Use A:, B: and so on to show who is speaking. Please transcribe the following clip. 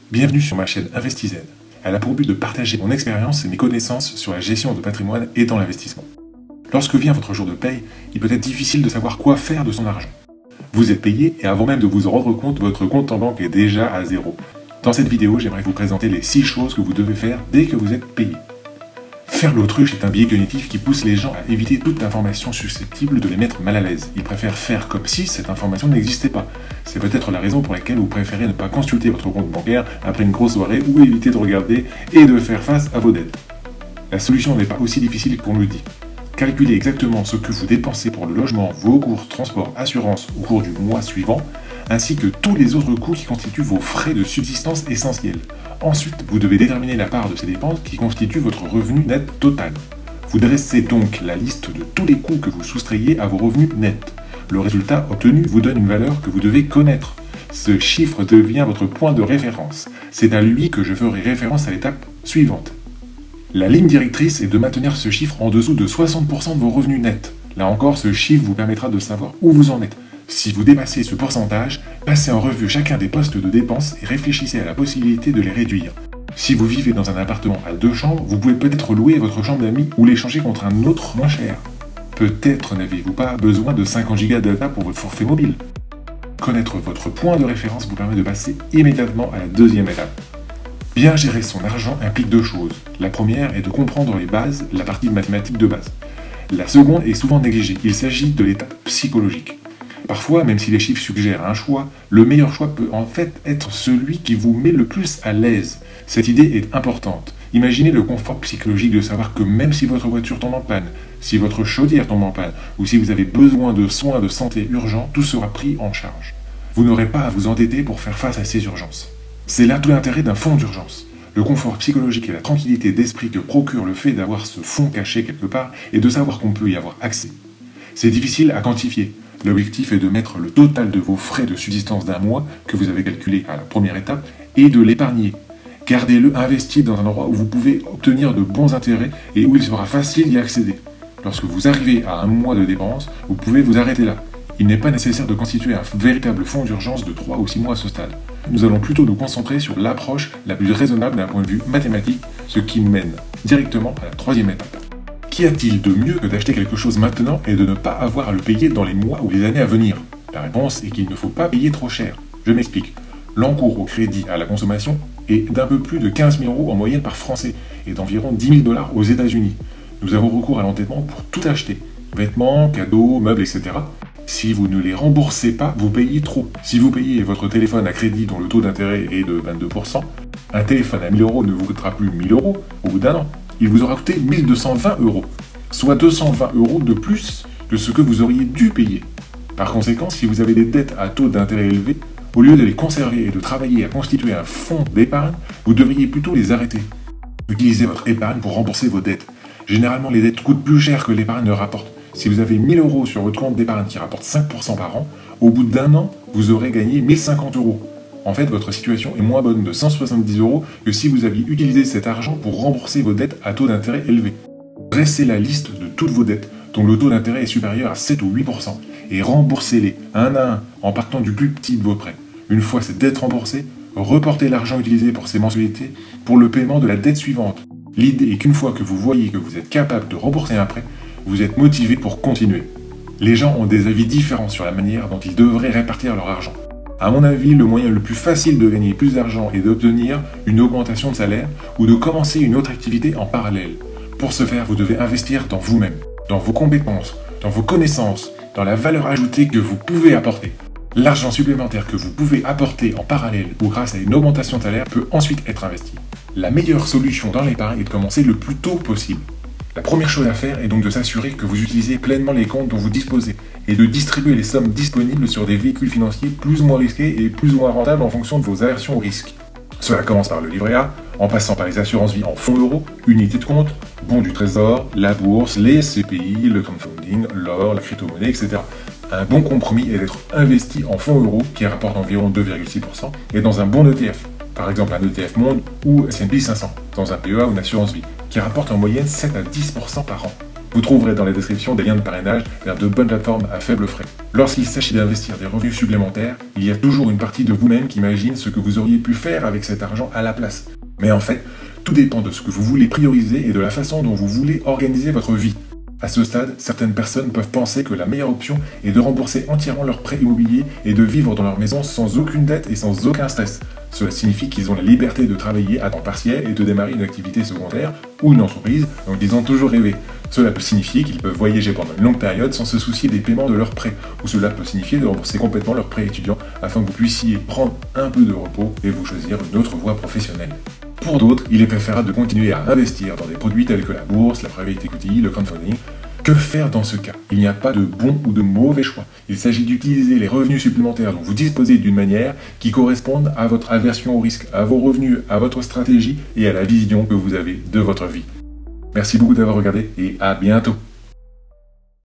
A: Bienvenue sur ma chaîne InvestiZ. Elle a pour but de partager mon expérience et mes connaissances sur la gestion de patrimoine et dans l'investissement. Lorsque vient votre jour de paye, il peut être difficile de savoir quoi faire de son argent. Vous êtes payé et avant même de vous en rendre compte, votre compte en banque est déjà à zéro. Dans cette vidéo, j'aimerais vous présenter les 6 choses que vous devez faire dès que vous êtes payé. Faire l'autruche est un biais cognitif qui pousse les gens à éviter toute information susceptible de les mettre mal à l'aise. Ils préfèrent faire comme si cette information n'existait pas. C'est peut-être la raison pour laquelle vous préférez ne pas consulter votre compte bancaire après une grosse soirée ou éviter de regarder et de faire face à vos dettes. La solution n'est pas aussi difficile qu'on le dit. Calculez exactement ce que vous dépensez pour le logement, vos cours, transport, assurance au cours du mois suivant, ainsi que tous les autres coûts qui constituent vos frais de subsistance essentiels. Ensuite, vous devez déterminer la part de ces dépenses qui constitue votre revenu net total. Vous dressez donc la liste de tous les coûts que vous soustrayez à vos revenus nets. Le résultat obtenu vous donne une valeur que vous devez connaître. Ce chiffre devient votre point de référence. C'est à lui que je ferai référence à l'étape suivante. La ligne directrice est de maintenir ce chiffre en dessous de 60% de vos revenus nets. Là encore, ce chiffre vous permettra de savoir où vous en êtes. Si vous dépassez ce pourcentage, passez en revue chacun des postes de dépenses et réfléchissez à la possibilité de les réduire. Si vous vivez dans un appartement à 2 chambres, vous pouvez peut-être louer votre chambre d'amis ou l'échanger contre un autre moins cher. Peut-être n'avez-vous pas besoin de 50 Go de data pour votre forfait mobile. Connaître votre point de référence vous permet de passer immédiatement à la deuxième étape. Bien gérer son argent implique 2 choses. La première est de comprendre les bases, la partie mathématique de base. La seconde est souvent négligée, il s'agit de l'étape psychologique. Parfois, même si les chiffres suggèrent un choix, le meilleur choix peut en fait être celui qui vous met le plus à l'aise. Cette idée est importante. Imaginez le confort psychologique de savoir que même si votre voiture tombe en panne, si votre chaudière tombe en panne, ou si vous avez besoin de soins de santé urgents, tout sera pris en charge. Vous n'aurez pas à vous endetter pour faire face à ces urgences. C'est là tout l'intérêt d'un fonds d'urgence. Le confort psychologique et la tranquillité d'esprit que procure le fait d'avoir ce fonds caché quelque part et de savoir qu'on peut y avoir accès. C'est difficile à quantifier. L'objectif est de mettre le total de vos frais de subsistance d'un mois que vous avez calculé à la première étape et de l'épargner. Gardez-le investi dans un endroit où vous pouvez obtenir de bons intérêts et où il sera facile d'y accéder. Lorsque vous arrivez à un mois de dépenses, vous pouvez vous arrêter là. Il n'est pas nécessaire de constituer un véritable fonds d'urgence de 3 ou 6 mois à ce stade. Nous allons plutôt nous concentrer sur l'approche la plus raisonnable d'un point de vue mathématique, ce qui mène directement à la troisième étape. Qu'y a-t-il de mieux que d'acheter quelque chose maintenant et de ne pas avoir à le payer dans les mois ou les années à venir? La réponse est qu'il ne faut pas payer trop cher. Je m'explique. L'encours au crédit à la consommation est d'un peu plus de 15 000 € en moyenne par Français et d'environ 10 000 $ aux États-Unis. Nous avons recours à l'endettement pour tout acheter. Vêtements, cadeaux, meubles, etc. Si vous ne les remboursez pas, vous payez trop. Si vous payez votre téléphone à crédit dont le taux d'intérêt est de 22%, un téléphone à 1 000 € ne vous coûtera plus 1 000 € au bout d'un an. Il vous aura coûté 1 220 €, soit 220 € de plus que ce que vous auriez dû payer. Par conséquent, si vous avez des dettes à taux d'intérêt élevé, au lieu de les conserver et de travailler à constituer un fonds d'épargne, vous devriez plutôt les arrêter. Utilisez votre épargne pour rembourser vos dettes. Généralement, les dettes coûtent plus cher que l'épargne ne rapporte. Si vous avez 1 000 € sur votre compte d'épargne qui rapporte 5% par an, au bout d'un an, vous aurez gagné 1 050 €. En fait, votre situation est moins bonne de 170 € que si vous aviez utilisé cet argent pour rembourser vos dettes à taux d'intérêt élevé. Dressez la liste de toutes vos dettes dont le taux d'intérêt est supérieur à 7 ou 8% et remboursez-les un à un en partant du plus petit de vos prêts. Une fois cette dette remboursée, reportez l'argent utilisé pour ces mensualités pour le paiement de la dette suivante. L'idée est qu'une fois que vous voyez que vous êtes capable de rembourser un prêt, vous êtes motivé pour continuer. Les gens ont des avis différents sur la manière dont ils devraient répartir leur argent. À mon avis, le moyen le plus facile de gagner plus d'argent est d'obtenir une augmentation de salaire ou de commencer une autre activité en parallèle. Pour ce faire, vous devez investir dans vous-même, dans vos compétences, dans vos connaissances, dans la valeur ajoutée que vous pouvez apporter. L'argent supplémentaire que vous pouvez apporter en parallèle ou grâce à une augmentation de salaire peut ensuite être investi. La meilleure solution dans l'épargne est de commencer le plus tôt possible. La première chose à faire est donc de s'assurer que vous utilisez pleinement les comptes dont vous disposez et de distribuer les sommes disponibles sur des véhicules financiers plus ou moins risqués et plus ou moins rentables en fonction de vos aversions au risque. Cela commence par le livret A, en passant par les assurances vie en fonds euros, unités de compte, bons du trésor, la bourse, les SCPI, le crowdfunding, l'or, la crypto-monnaie, etc. Un bon compromis est d'être investi en fonds euros qui rapportent environ 2,6% et dans un bon ETF, par exemple un ETF Monde ou S&P 500, dans un PEA ou une assurance vie, qui rapporte en moyenne 7 à 10% par an. Vous trouverez dans la description des liens de parrainage vers de bonnes plateformes à faible frais. Lorsqu'il s'agit d'investir des revenus supplémentaires, il y a toujours une partie de vous-même qui imagine ce que vous auriez pu faire avec cet argent à la place. Mais en fait, tout dépend de ce que vous voulez prioriser et de la façon dont vous voulez organiser votre vie. À ce stade, certaines personnes peuvent penser que la meilleure option est de rembourser entièrement leur prêt immobilier et de vivre dans leur maison sans aucune dette et sans aucun stress. Cela signifie qu'ils ont la liberté de travailler à temps partiel et de démarrer une activité secondaire ou une entreprise dont ils ont toujours rêvé. Cela peut signifier qu'ils peuvent voyager pendant une longue période sans se soucier des paiements de leurs prêts, ou cela peut signifier de rembourser complètement leur prêt étudiant afin que vous puissiez prendre un peu de repos et vous choisir une autre voie professionnelle. Pour d'autres, il est préférable de continuer à investir dans des produits tels que la bourse, la private equity, le crowdfunding. Que faire dans ce cas? Il n'y a pas de bon ou de mauvais choix. Il s'agit d'utiliser les revenus supplémentaires dont vous disposez d'une manière qui corresponde à votre aversion au risque, à vos revenus, à votre stratégie et à la vision que vous avez de votre vie. Merci beaucoup d'avoir regardé et à bientôt.